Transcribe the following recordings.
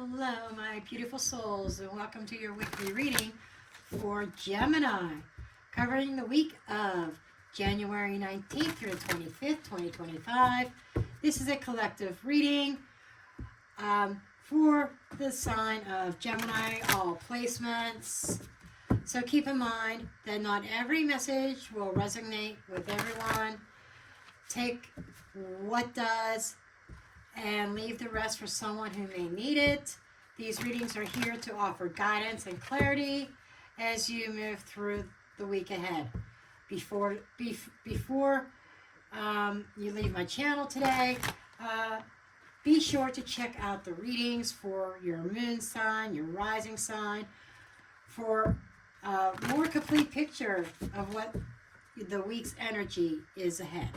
Hello, my beautiful souls, and welcome to your weekly reading for Gemini, covering the week of January 19th through 25th, 2025. This is a collective reading for the sign of Gemini, all placements. So keep in mind that not every message will resonate with everyone. Take what does and leave the rest for someone who may need it. These readings are here to offer guidance and clarity as you move through the week ahead. Before you leave my channel today, be sure to check out the readings for your moon sign, your rising sign, for a more complete picture of what the week's energy is ahead.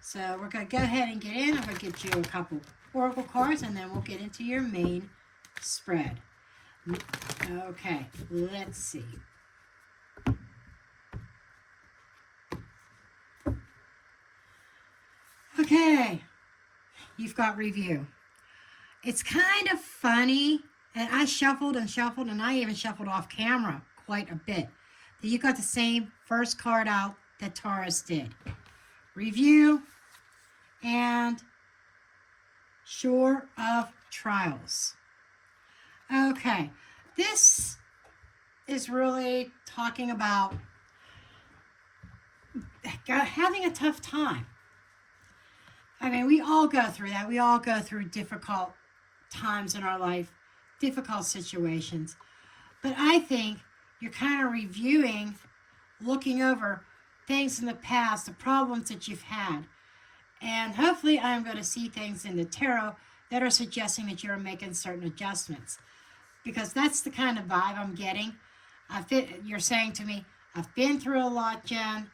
So we're going to go ahead and get in. I'm going to get you a couple oracle cards, and then we'll get into your main spread. Okay, let's see. Okay, you've got review. It's kind of funny, and I shuffled, and I even shuffled off camera quite a bit. That you got the same first card out that Taurus did. Review and Shore of Trials. Okay, this is really talking about having a tough time. I mean, we all go through that. We all go through difficult times in our life, difficult situations. But I think you're kind of reviewing, looking over things in the past, the problems that you've had. And hopefully I'm going to see things in the tarot that are suggesting that you're making certain adjustments. Because that's the kind of vibe I'm getting. You're saying to me, I've been through a lot, Jen.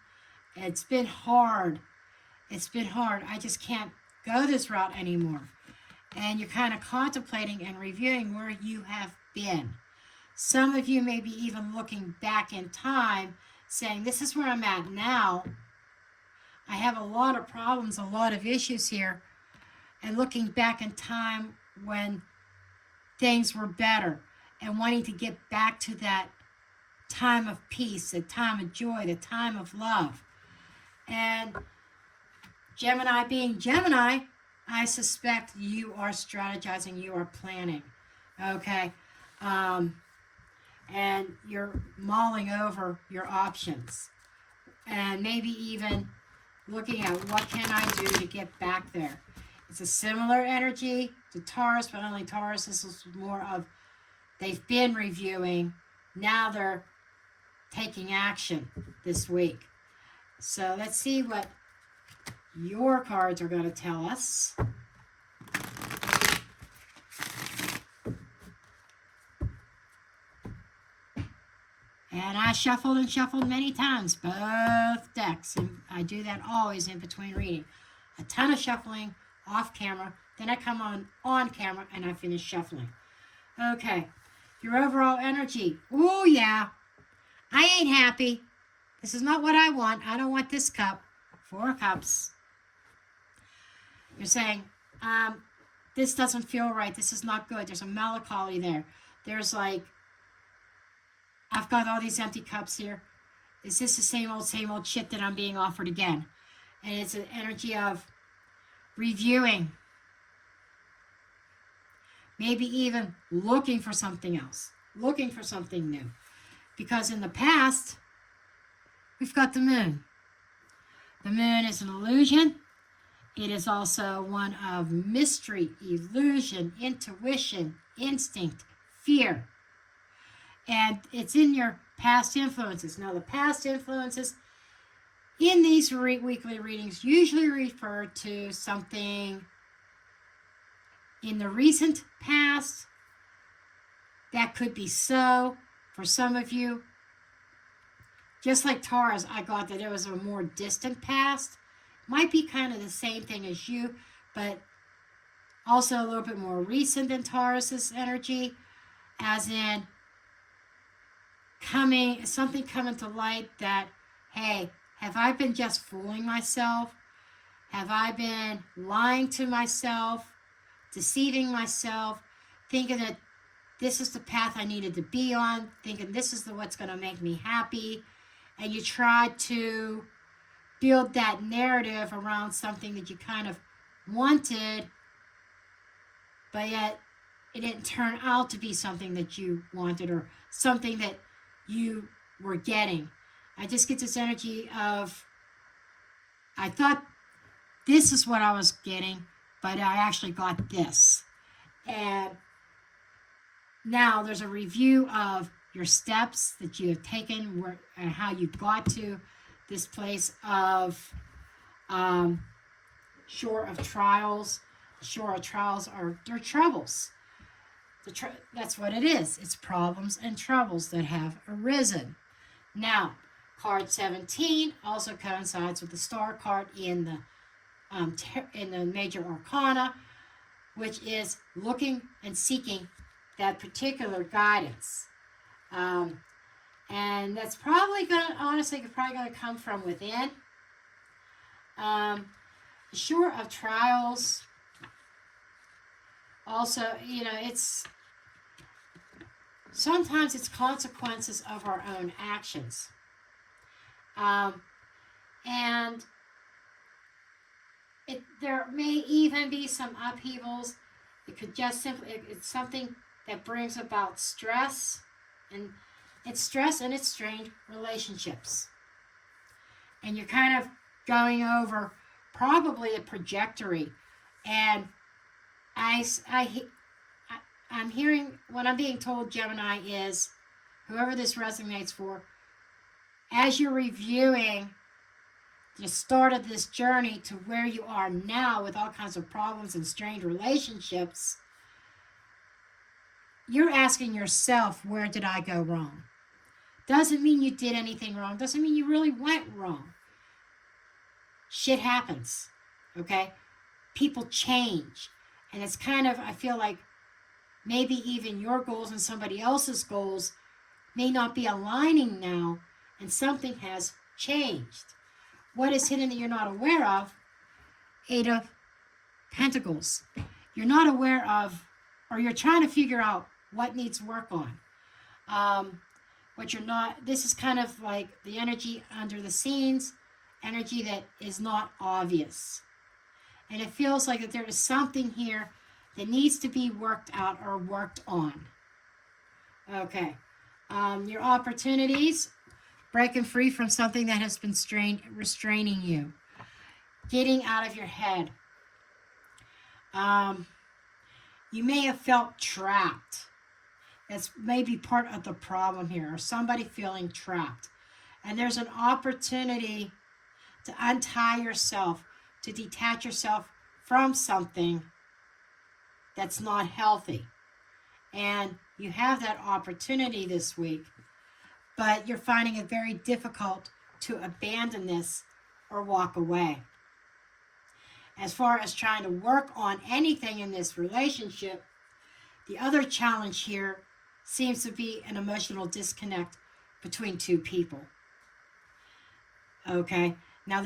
It's been hard. It's been hard. I just can't go this route anymore. And you're kind of contemplating and reviewing where you have been. Some of you may be even looking back in time, saying, this is where I'm at now. I have a lot of problems, a lot of issues here. And looking back in time when things were better and wanting to get back to that time of peace, the time of joy, the time of love. And Gemini being Gemini, I suspect you are strategizing, you are planning. Okay? And you're mulling over your options. And maybe even looking at what can I do to get back there. It's a similar energy to Taurus, but only Taurus, this is more of they've been reviewing. Now they're taking action this week. So let's see what your cards are going to tell us. And I shuffled and shuffled many times, both decks. And I do that always in between reading. A ton of shuffling off camera. Then I come on camera and I finish shuffling. Okay. Your overall energy. Oh, yeah. I ain't happy. This is not what I want. I don't want this cup. 4 cups. You're saying, this doesn't feel right. This is not good. There's a melancholy there. There's like, I've got all these empty cups here. Is this the same old shit that I'm being offered again? And it's an energy of reviewing. Maybe even looking for something else. Looking for something new. Because in the past, we've got the moon. The moon is an illusion. It is also one of mystery, illusion, intuition, instinct, fear. And it's in your past influences. Now, the past influences in these weekly readings usually refer to something in the recent past. That could be so for some of you. Just like Taurus, I got that it was a more distant past. Might be kind of the same thing as you, but also a little bit more recent than Taurus's energy, as in something coming to light that, hey, have I been just fooling myself? Have I been lying to myself, deceiving myself, thinking that this is the path I needed to be on, thinking this is what's going to make me happy, and you tried to build that narrative around something that you kind of wanted, but yet it didn't turn out to be something that you wanted or something that you were getting. I just get this energy of, I thought this is what I was getting, but I actually got this. And now there's a review of your steps that you have taken and how you got to this place of shore of trials. The shore of trials are their troubles. That's what it is. It's problems and troubles that have arisen. Now, card 17 also coincides with the star card in the major arcana, which is looking and seeking that particular guidance. And that's probably going to come from within. Shore of trials. Also, sometimes it's consequences of our own actions. And there may even be some upheavals. It could just it's something that brings about stress, and it's stress and it's strained relationships. And you're kind of going over probably a trajectory. And I'm hearing, what I'm being told, Gemini, is whoever this resonates for, as you're reviewing the start of this journey to where you are now with all kinds of problems and strained relationships, you're asking yourself, where did I go wrong? Doesn't mean you did anything wrong. Doesn't mean you really went wrong. Shit happens, okay? People change. And it's kind of, I feel like maybe even your goals and somebody else's goals may not be aligning now, and something has changed. What is hidden that you're not aware of? 8 of Pentacles. You're not aware of, or you're trying to figure out what needs work on. What you're not, this is kind of like the energy under the scenes, energy that is not obvious. And it feels like that there is something here that needs to be worked out or worked on. Okay. Your opportunities, breaking free from something that has been restraining you. Getting out of your head. You may have felt trapped. That's maybe part of the problem here, or somebody feeling trapped. And there's an opportunity to untie yourself, to detach yourself from something that's not healthy. And you have that opportunity this week, but you're finding it very difficult to abandon this or walk away. As far as trying to work on anything in this relationship, the other challenge here seems to be an emotional disconnect between two people. Okay, now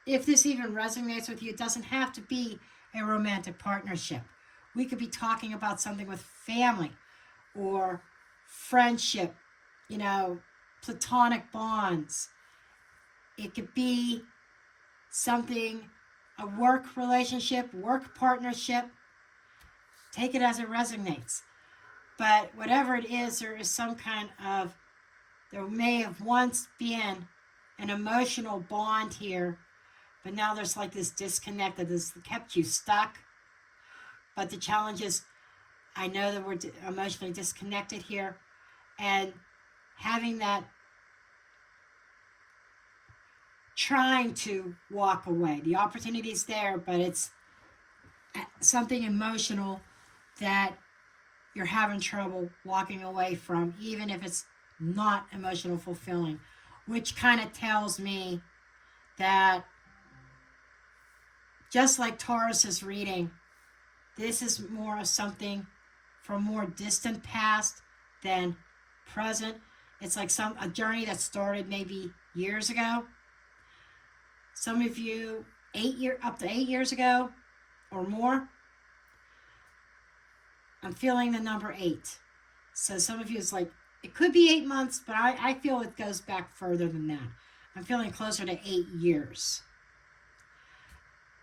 if this even resonates with you, it doesn't have to be a romantic partnership. We could be talking about something with family or friendship, platonic bonds. It could be something, a work relationship, work partnership. Take it as it resonates. But whatever it is, there is some kind of, there may have once been an emotional bond here, but now there's like this disconnect that has kept you stuck. But the challenge is, I know that we're emotionally disconnected here, and having that, trying to walk away. The opportunity's there, but it's something emotional that you're having trouble walking away from, even if it's not emotional fulfilling, which kind of tells me that just like Taurus's reading, this is more of something from more distant past than present. It's like a journey that started maybe years ago. Some of you up to 8 years ago or more. I'm feeling the number 8. So some of you is like, it could be 8 months, but I feel it goes back further than that. I'm feeling closer to 8 years.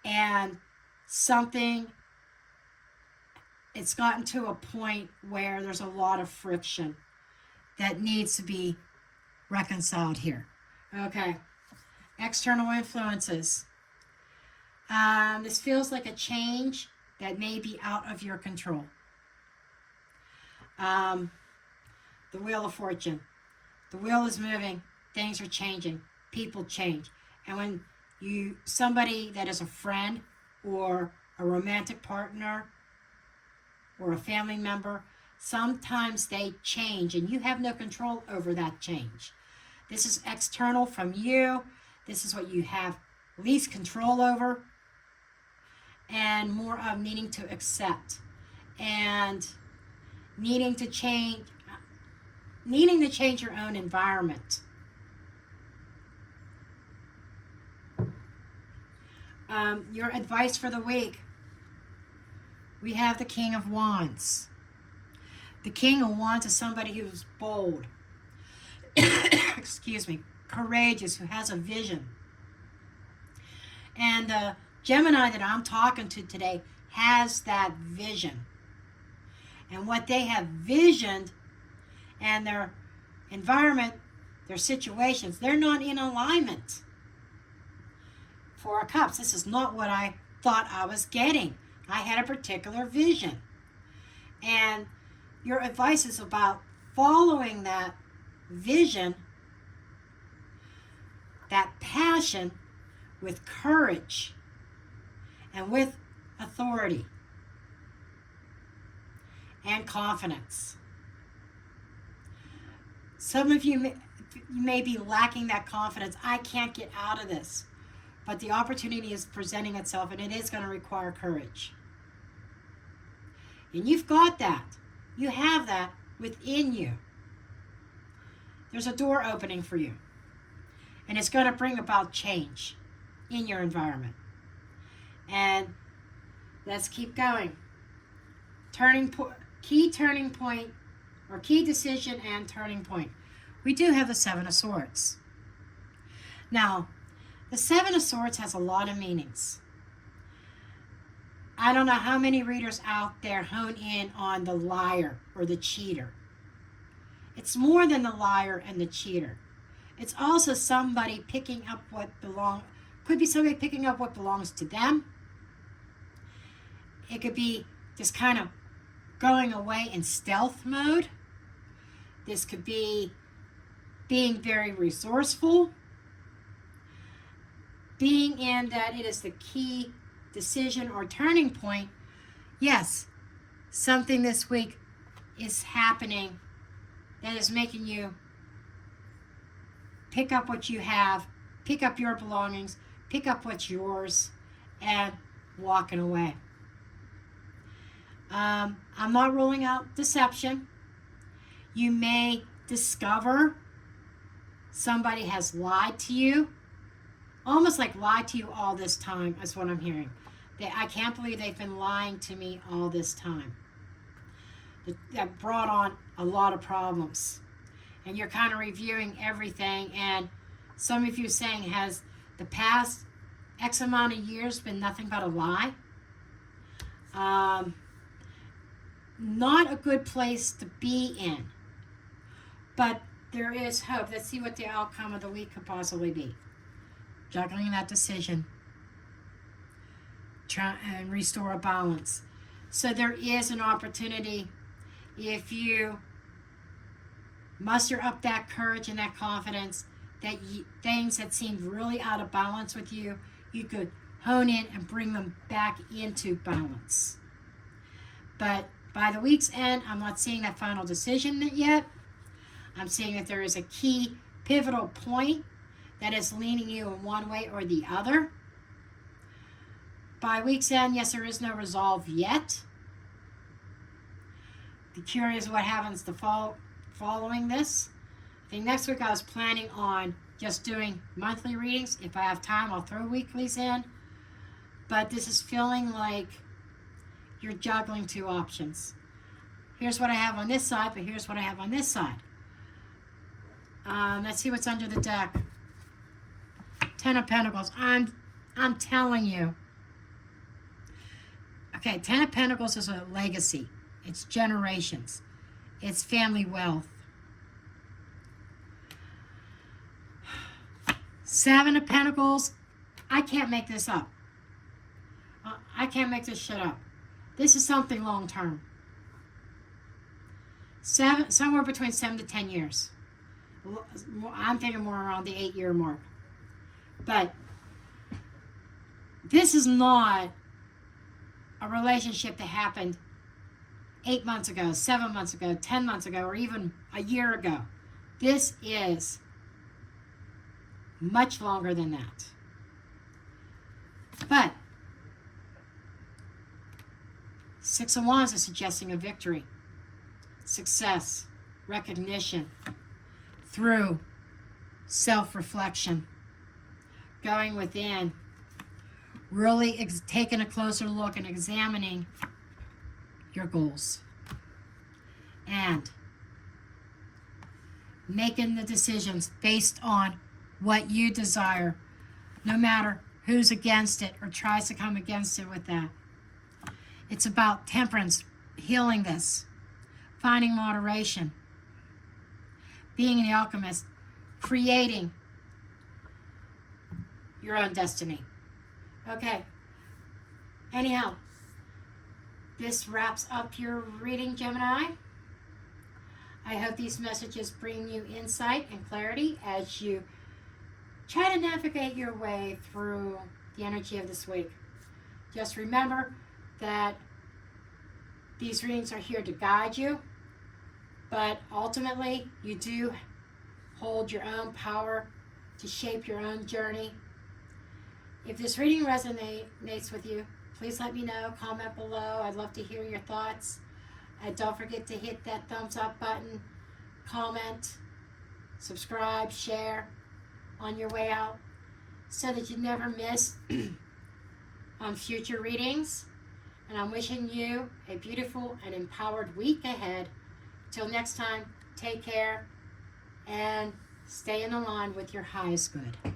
And something, it's gotten to a point where there's a lot of friction that needs to be reconciled here. Okay. External influences. This feels like a change that may be out of your control. The Wheel of Fortune. The wheel is moving. Things are changing. People change. And when somebody that is a friend or a romantic partner or a family member, sometimes they change and you have no control over that change. This is external from you. This is what you have least control over, and more of needing to accept and needing to change your own environment. Your advice for the week. We have the King of Wands. The King of Wands is somebody who's bold, excuse me, courageous, who has a vision. And the Gemini that I'm talking to today has that vision. And what they have visioned and their environment, their situations, they're not in alignment. Four of Cups, this is not what I thought I was getting. I had a particular vision. And your advice is about following that vision, that passion, with courage and with authority and confidence. Some of you may be lacking that confidence. I can't get out of this. But the opportunity is presenting itself, and it is going to require courage. And you've got that. You have that within you. There's a door opening for you. And it's going to bring about change in your environment. And let's keep going. Key turning point, or key decision and turning point. We do have the Seven of Swords. Now, the Seven of Swords has a lot of meanings. I don't know how many readers out there hone in on the liar or the cheater. It's more than the liar and the cheater. It's also somebody picking up could be somebody picking up what belongs to them. It could be just kind of going away in stealth mode. This could be being very resourceful. Being in that it is the key decision or turning point. Yes, something this week is happening that is making you pick up what you have, pick up your belongings, pick up what's yours, and walking away. I'm not ruling out deception. You may discover somebody has lied to you, almost like lied to you all this time, is what I'm hearing. I can't believe they've been lying to me all this time. That brought on a lot of problems. And you're kind of reviewing everything, and some of you saying, has the past X amount of years been nothing but a lie? Not a good place to be in. But there is hope. Let's see what the outcome of the week could possibly be. Juggling that decision. Try and restore a balance. So there is an opportunity, if you muster up that courage and that confidence, that things that seemed really out of balance with you, you could hone in and bring them back into balance. But by the week's end, I'm not seeing that final decision yet. I'm seeing that there is a key pivotal point that is leaning you in one way or the other. By week's end, yes, there is no resolve yet. Be curious what happens following this. I think next week I was planning on just doing monthly readings. If I have time, I'll throw weeklies in. But this is feeling like you're juggling two options. here's what I have on this side, but here's what I have on this side. Let's see what's under the deck. Ten of Pentacles. I'm telling you. Okay, Ten of Pentacles is a legacy. It's generations. It's family wealth. Seven of Pentacles. I can't make this up. I can't make this shit up. This is something long term. Somewhere between 7 to 10 years. I'm thinking more around the 8-year mark. But this is not a relationship that happened 8 months ago, 7 months ago, 10 months ago, or even a year ago. This is much longer than that. But Six of Wands is suggesting a victory, success, recognition through self-reflection, going within, really taking a closer look and examining your goals and making the decisions based on what you desire, no matter who's against it or tries to come against it with that. It's about temperance, healing this, finding moderation, being the alchemist, creating your own destiny. Okay. Anyhow, this wraps up your reading, Gemini. I hope these messages bring you insight and clarity as you try to navigate your way through the energy of this week. Just remember that these readings are here to guide you, but ultimately you do hold your own power to shape your own journey. If this reading resonates with you, please let me know. Comment below. I'd love to hear your thoughts. And don't forget to hit that thumbs up button, comment, subscribe, share on your way out so that you never miss future readings. And I'm wishing you a beautiful and empowered week ahead. Till next time, take care and stay in line with your highest good.